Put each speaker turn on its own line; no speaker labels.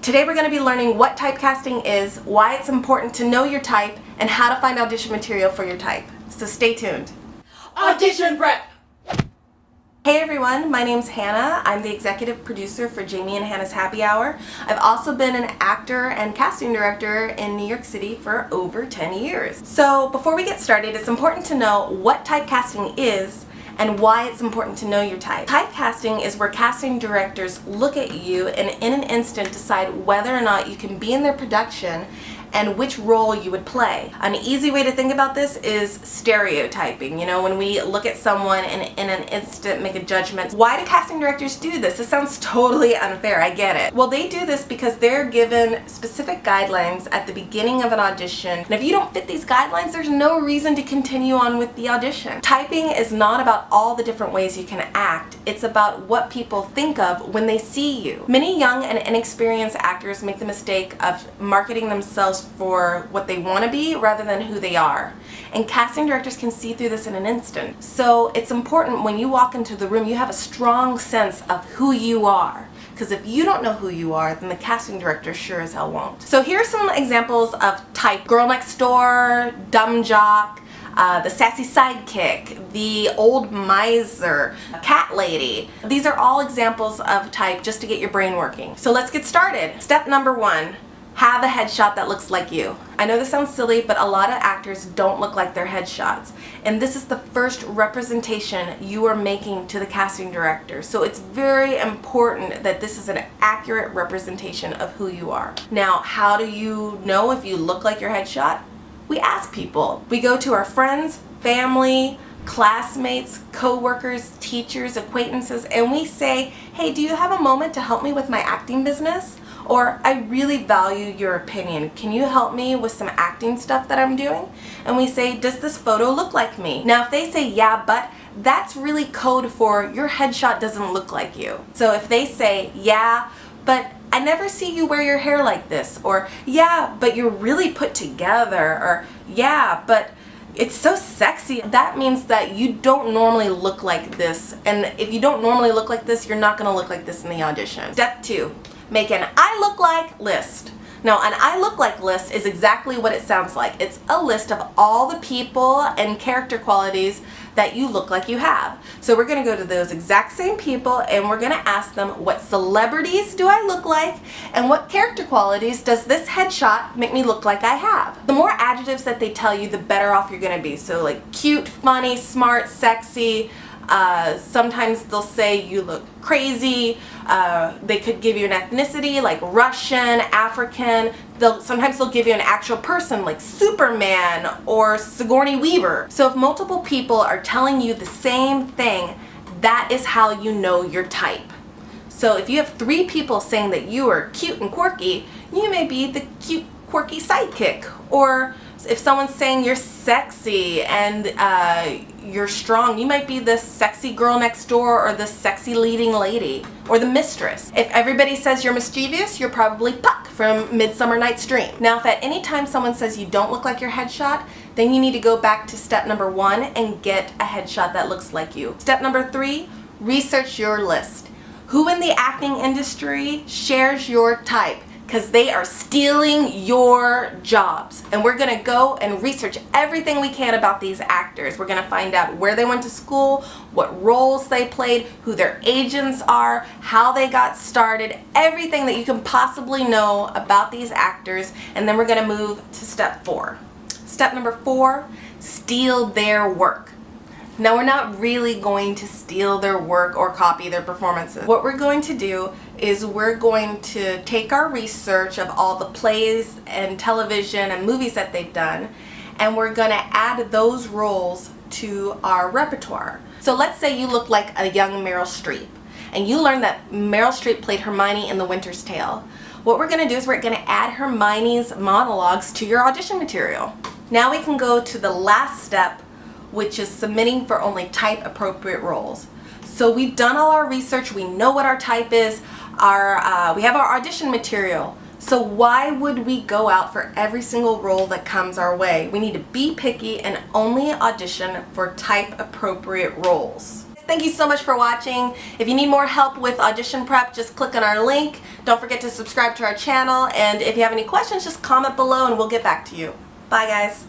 Today we're going to be learning what typecasting is, why it's important to know your type, and how to find audition material for your type. So stay tuned.
Audition prep!
Hey everyone, my name's Hannah. I'm the executive producer for Jamie and Hannah's Happy Hour. I've also been an actor and casting director in New York City for over 10 years. So before we get started, it's important to know what typecasting is and why it's important to know your type. Typecasting is where casting directors look at you and in an instant decide whether or not you can be in their production and which role you would play. An easy way to think about this is stereotyping. You know, when we look at someone and in an instant make a judgment. Why do casting directors do this? This sounds totally unfair, I get it. Well, they do this because they're given specific guidelines at the beginning of an audition. And if you don't fit these guidelines, there's no reason to continue on with the audition. Typing is not about all the different ways you can act. It's about what people think of when they see you. Many young and inexperienced actors make the mistake of marketing themselves for what they want to be rather than who they are. And casting directors can see through this in an instant. So it's important when you walk into the room you have a strong sense of who you are. Because if you don't know who you are, then the casting director sure as hell won't. So here are some examples of type. Girl next door, dumb jock, the sassy sidekick, the old miser, cat lady. These are all examples of type just to get your brain working. So let's get started. Step number 1. Have a headshot that looks like you. I know this sounds silly, but a lot of actors don't look like their headshots. And this is the first representation you are making to the casting director. So it's very important that this is an accurate representation of who you are. Now, how do you know if you look like your headshot? We ask people. We go to our friends, family, classmates, co-workers, teachers, acquaintances, and we say, hey, do you have a moment to help me with my acting business? Or, I really value your opinion. Can you help me with some acting stuff that I'm doing? And we say, does this photo look like me? Now, if they say, yeah, but, that's really code for your headshot doesn't look like you. So if they say, yeah, but I never see you wear your hair like this, or yeah, but you're really put together, or yeah, but it's so sexy, that means that you don't normally look like this. And if you don't normally look like this, you're not going to look like this in the audition. Step 2. Make an I look like list. Now, an I look like list is exactly what it sounds like. It's a list of all the people and character qualities that you look like you have. So we're going to go to those exact same people and we're going to ask them, what celebrities do I look like and what character qualities does this headshot make me look like I have? The more adjectives that they tell you, the better off you're going to be. So like cute, funny, smart, sexy. Sometimes they'll say you look crazy. They could give you an ethnicity like Russian, African. Sometimes they'll give you an actual person like Superman or Sigourney Weaver. So if multiple people are telling you the same thing, that is how you know your type. So if you have 3 people saying that you are cute and quirky, you may be the cute, quirky sidekick. Or if someone's saying you're sexy and you're strong, you might be the sexy girl next door or the sexy leading lady or the mistress. If everybody says you're mischievous, you're probably Puck from Midsummer Night's Dream. Now, if at any time someone says you don't look like your headshot, then you need to go back to step number 1 and get a headshot that looks like you. Step number 3, research your list. Who in the acting industry shares your type? Because they are stealing your jobs. And we're going to go and research everything we can about these actors. We're going to find out where they went to school, what roles they played, who their agents are, how they got started, everything that you can possibly know about these actors. And then we're going to move to step 4. Step number 4, steal their work. Now, we're not really going to steal their work or copy their performances. What we're going to do is we're going to take our research of all the plays and television and movies that they've done, and we're going to add those roles to our repertoire. So let's say you look like a young Meryl Streep, and you learn that Meryl Streep played Hermione in The Winter's Tale. What we're going to do is we're going to add Hermione's monologues to your audition material. Now we can go to the last step, which is submitting for only type appropriate roles. So we've done all our research, we know what our type is, we have our audition material. So why would we go out for every single role that comes our way? We need to be picky and only audition for type appropriate roles. Thank you so much for watching. If you need more help with audition prep, just click on our link. Don't forget to subscribe to our channel, and if you have any questions, just comment below and we'll get back to you. Bye guys.